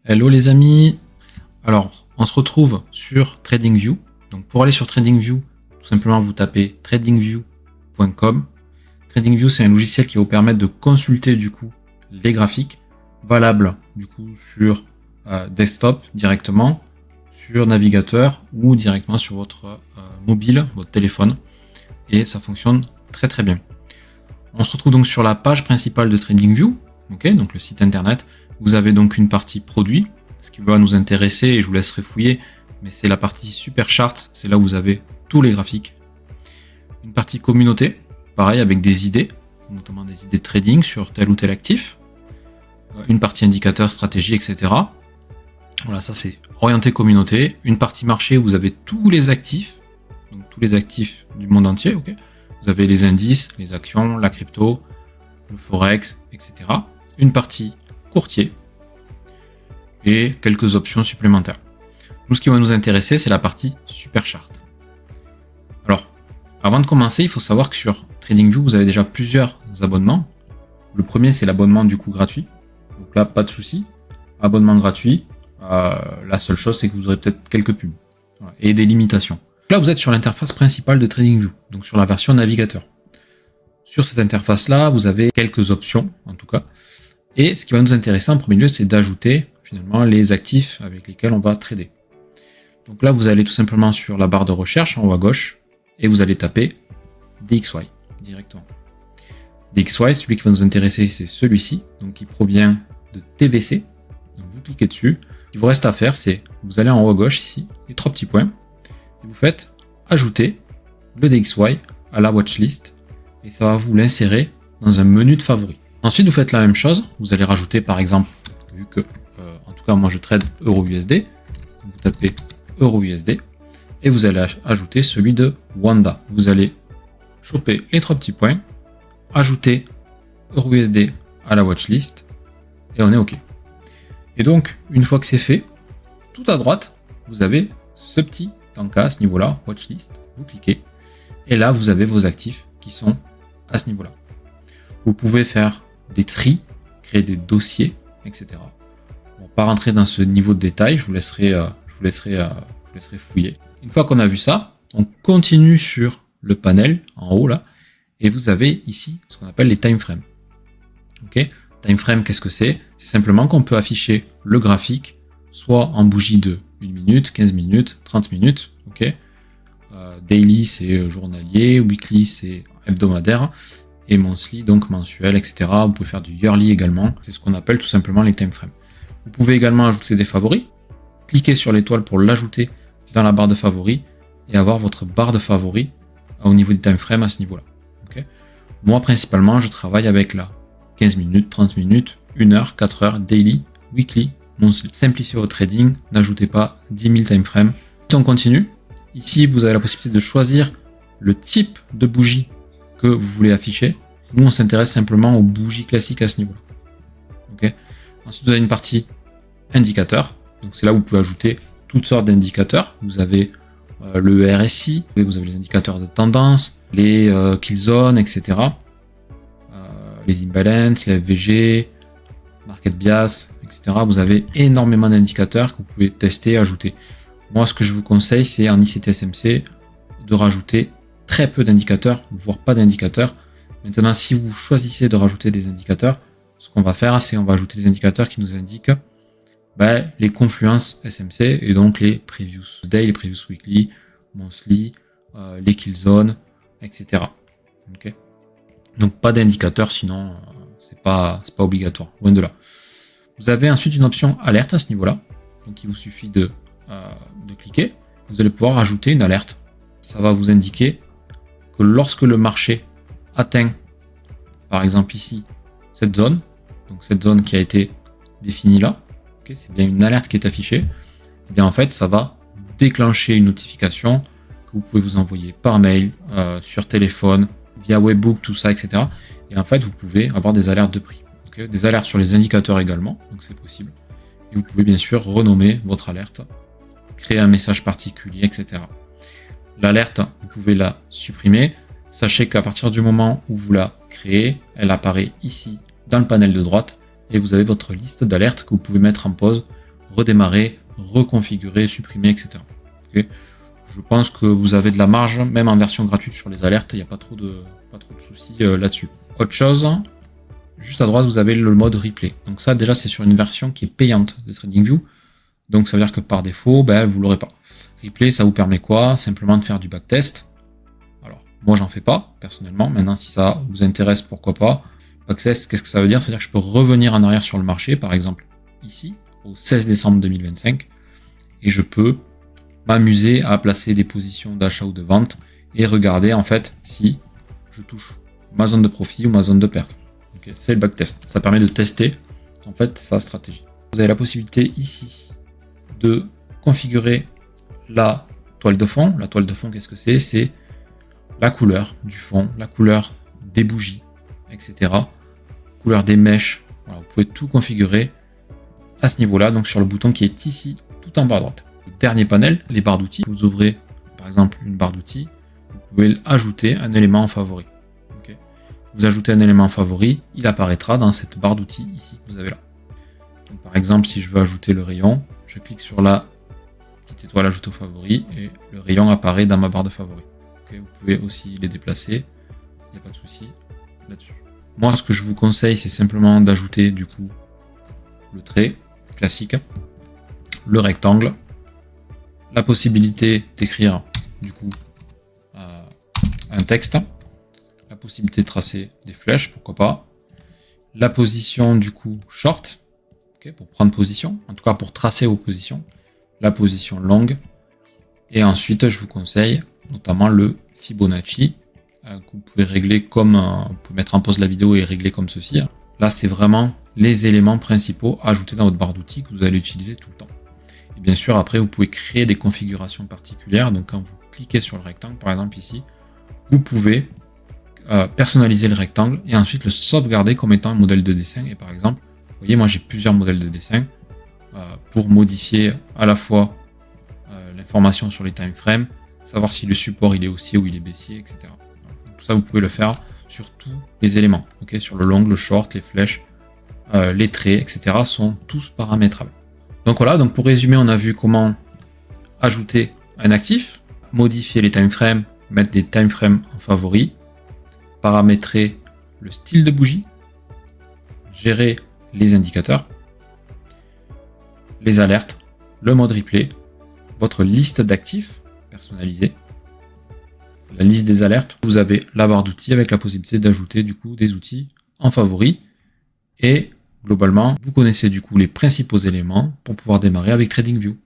Hello les amis. Alors, on se retrouve sur TradingView. Donc pour aller sur TradingView, tout simplement vous tapez tradingview.com. TradingView, c'est un logiciel qui va vous permettre de consulter du coup les graphiques valables du coup sur desktop directement, sur navigateur ou directement sur votre mobile, votre téléphone. Et ça fonctionne très très bien. On se retrouve donc sur la page principale de TradingView, donc le site internet. Vous avez donc une partie produit, ce qui va nous intéresser, et je vous laisserai fouiller, mais c'est la partie Super Charts, c'est là où vous avez tous les graphiques. Une partie communauté, pareil, avec des idées, notamment des idées de trading sur tel ou tel actif. Une partie indicateur, stratégie, etc. Voilà, ça c'est orienté communauté. Une partie marché où vous avez tous les actifs, donc tous les actifs du monde entier. Vous avez les indices, les actions, la crypto, le forex, etc. Une partie courtier et quelques options supplémentaires. Nous, ce qui va nous intéresser, c'est la partie Super Chart. Alors, avant de commencer, il faut savoir que sur TradingView, vous avez déjà plusieurs abonnements. Le premier, c'est l'abonnement du coup gratuit. Donc là, pas de souci. Abonnement gratuit. La seule chose, c'est que vous aurez peut-être quelques pubs et des limitations. Là, vous êtes sur l'interface principale de TradingView, donc sur la version navigateur. Sur cette interface-là, vous avez quelques options, en tout cas. Et ce qui va nous intéresser en premier lieu, c'est d'ajouter finalement les actifs avec lesquels on va trader. Donc là, vous allez tout simplement sur la barre de recherche en haut à gauche et vous allez taper DXY directement. DXY, celui qui va nous intéresser, c'est celui-ci, donc qui provient de TVC. Donc vous cliquez dessus. Ce qu'il vous reste à faire, c'est vous allez en haut à gauche ici, les trois petits points, et vous faites ajouter le DXY à la watchlist et ça va vous l'insérer dans un menu de favoris. Ensuite, vous faites la même chose. Vous allez rajouter, par exemple, vu que, en tout cas, moi je trade EURUSD, vous tapez EURUSD et vous allez ajouter celui de Wanda. Vous allez choper les trois petits points, ajouter EURUSD à la watchlist et on est OK. Et donc, une fois que c'est fait, tout à droite, vous avez ce petit encas à ce niveau-là, watchlist. Vous cliquez et là, vous avez vos actifs qui sont à ce niveau-là. Vous pouvez faire des tris, créer des dossiers, etc. On va pas rentrer dans ce niveau de détail, je vous laisserai fouiller. Une fois qu'on a vu ça, on continue sur le panel en haut là, et vous avez ici ce qu'on appelle les time frames. Time frame, qu'est-ce que c'est? C'est simplement qu'on peut afficher le graphique soit en bougie de 1 minute, 15 minutes, 30 minutes. Daily c'est journalier, weekly c'est hebdomadaire, et monthly, donc mensuel, etc. Vous pouvez faire du yearly également. C'est ce qu'on appelle tout simplement les time frames. Vous pouvez également ajouter des favoris. Cliquez sur l'étoile pour l'ajouter dans la barre de favoris et avoir votre barre de favoris au niveau des time frames à ce niveau-là. Moi, principalement, je travaille avec la 15 minutes, 30 minutes, 1 heure, 4 heures, daily, weekly, monthly. Simplifiez votre trading, n'ajoutez pas 10 000 time frames. On continue. Ici, vous avez la possibilité de choisir le type de bougie que vous voulez afficher. Nous, on s'intéresse simplement aux bougies classiques à ce niveau-là. Ensuite, vous avez une partie indicateur. Donc, c'est là où vous pouvez ajouter toutes sortes d'indicateurs. Vous avez le RSI, vous avez les indicateurs de tendance, les kill zones, etc. Les imbalance, les FVG, market bias, etc. Vous avez énormément d'indicateurs que vous pouvez tester, ajouter. Moi, ce que je vous conseille, c'est en ICT-SMC de rajouter très peu d'indicateurs, voire pas d'indicateurs. Maintenant, si vous choisissez de rajouter des indicateurs, ce qu'on va faire, c'est on va ajouter des indicateurs qui nous indiquent les confluences SMC et donc les previous day, les previous weekly, monthly, les kill zones, etc. Donc pas d'indicateurs, sinon c'est pas obligatoire, loin de là. Vous avez ensuite une option alerte à ce niveau-là. Donc il vous suffit de cliquer. Vous allez pouvoir ajouter une alerte. Ça va vous indiquer que lorsque le marché atteint, par exemple ici, cette zone, donc cette zone qui a été définie là, c'est bien une alerte qui est affichée, et bien en fait ça va déclencher une notification que vous pouvez vous envoyer par mail, sur téléphone, via webbook, tout ça, etc. Et en fait vous pouvez avoir des alertes de prix. Des alertes sur les indicateurs également, donc c'est possible. Et vous pouvez bien sûr renommer votre alerte, créer un message particulier, etc. L'alerte, vous pouvez la supprimer. Sachez qu'à partir du moment où vous la créez, elle apparaît ici dans le panel de droite et vous avez votre liste d'alertes que vous pouvez mettre en pause redémarrer, reconfigurer, supprimer, etc. Okay. Je pense que vous avez de la marge, même en version gratuite sur les alertes, il n'y a pas trop de soucis là-dessus. Autre chose, juste à droite, vous avez le mode replay. Donc ça, déjà, c'est sur une version qui est payante de TradingView. Donc ça veut dire que par défaut, ben, vous ne l'aurez pas. Replay, ça vous permet quoi? Simplement de faire du backtest. Alors, moi, j'en fais pas, personnellement. Maintenant, si ça vous intéresse, pourquoi pas. Backtest, qu'est-ce que ça veut dire? C'est-à-dire que je peux revenir en arrière sur le marché, par exemple, ici, au 16 décembre 2025, et je peux m'amuser à placer des positions d'achat ou de vente et regarder, en fait, si je touche ma zone de profit ou ma zone de perte. Okay, c'est le backtest. Ça permet de tester, en fait, sa stratégie. Vous avez la possibilité ici de configurer la toile de fond. La toile de fond, qu'est-ce que c'est? C'est la couleur du fond, la couleur des bougies, etc. Couleur des mèches. Voilà, vous pouvez tout configurer à ce niveau-là, donc sur le bouton qui est ici, tout en bas à droite. Le dernier panel, les barres d'outils. Vous ouvrez par exemple une barre d'outils, vous pouvez ajouter un élément en favori. Okay. Vous ajoutez un élément en favori, il apparaîtra dans cette barre d'outils ici que vous avez là. Donc, par exemple, si je veux ajouter le rayon, je clique sur la petite étoile ajoute au favori et le rayon apparaît dans ma barre de favoris. Okay, vous pouvez aussi les déplacer, il n'y a pas de souci là-dessus. Moi, ce que je vous conseille, c'est simplement d'ajouter du coup le trait classique, le rectangle, la possibilité d'écrire du coup un texte, la possibilité de tracer des flèches, pourquoi pas, la position du coup short, okay, pour prendre position, en tout cas pour tracer vos positions, la position longue, et ensuite je vous conseille notamment le Fibonacci, que vous pouvez régler comme, vous pouvez mettre en pause la vidéo et régler comme ceci. Là c'est vraiment les éléments principaux ajoutés dans votre barre d'outils que vous allez utiliser tout le temps. Et bien sûr après vous pouvez créer des configurations particulières, donc quand vous cliquez sur le rectangle par exemple ici, vous pouvez personnaliser le rectangle et ensuite le sauvegarder comme étant un modèle de dessin. Et par exemple, vous voyez, moi j'ai plusieurs modèles de dessin pour modifier à la fois l'information sur les time frames, savoir si le support il est haussier ou il est baissier, etc. Donc, tout ça vous pouvez le faire sur tous les éléments, okay, sur le long, le short, les flèches, les traits, etc. sont tous paramétrables. Donc voilà, donc pour résumer, on a vu comment ajouter un actif, modifier les time frames, mettre des time frames en favori, paramétrer le style de bougie, gérer les indicateurs, les alertes, le mode replay, votre liste d'actifs personnalisée, la liste des alertes. Vous avez la barre d'outils avec la possibilité d'ajouter du coup des outils en favori et globalement vous connaissez du coup les principaux éléments pour pouvoir démarrer avec TradingView.